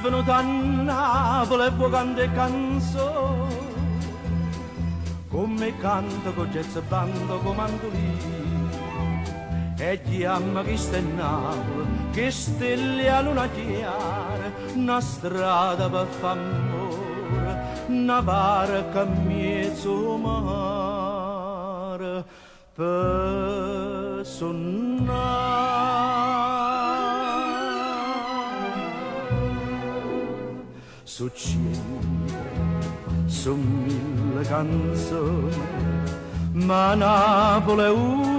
venuto a Napoli e vuoi cantare canzoni, come canto con jazz bando con mandolini, e chiama che sta in Napoli, che stelle a luna chiara, una strada per f'amore, una barca a mezzo mare, per suonare. Su cento, su mille canzoni, ma Napoli è una.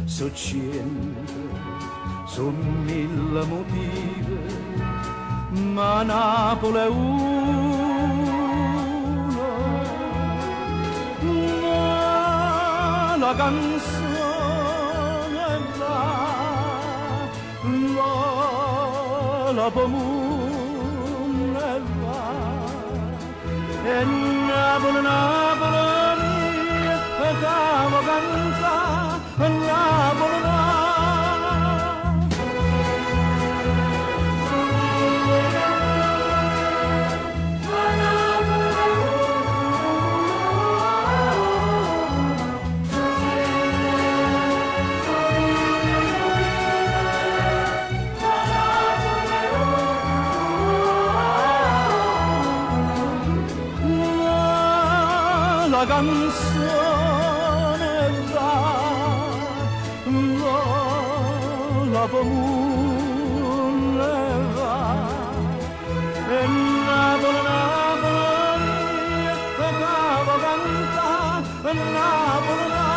Su cento, su mille motivi, ma Napoli è una. Ma la canzone va, la pomone va, e Napoli, Napoli mia, e cavo canta, e Napoli va. La canzone va, la pomone va, e Napoli, Napoli, e cavo canta, e Napoli va,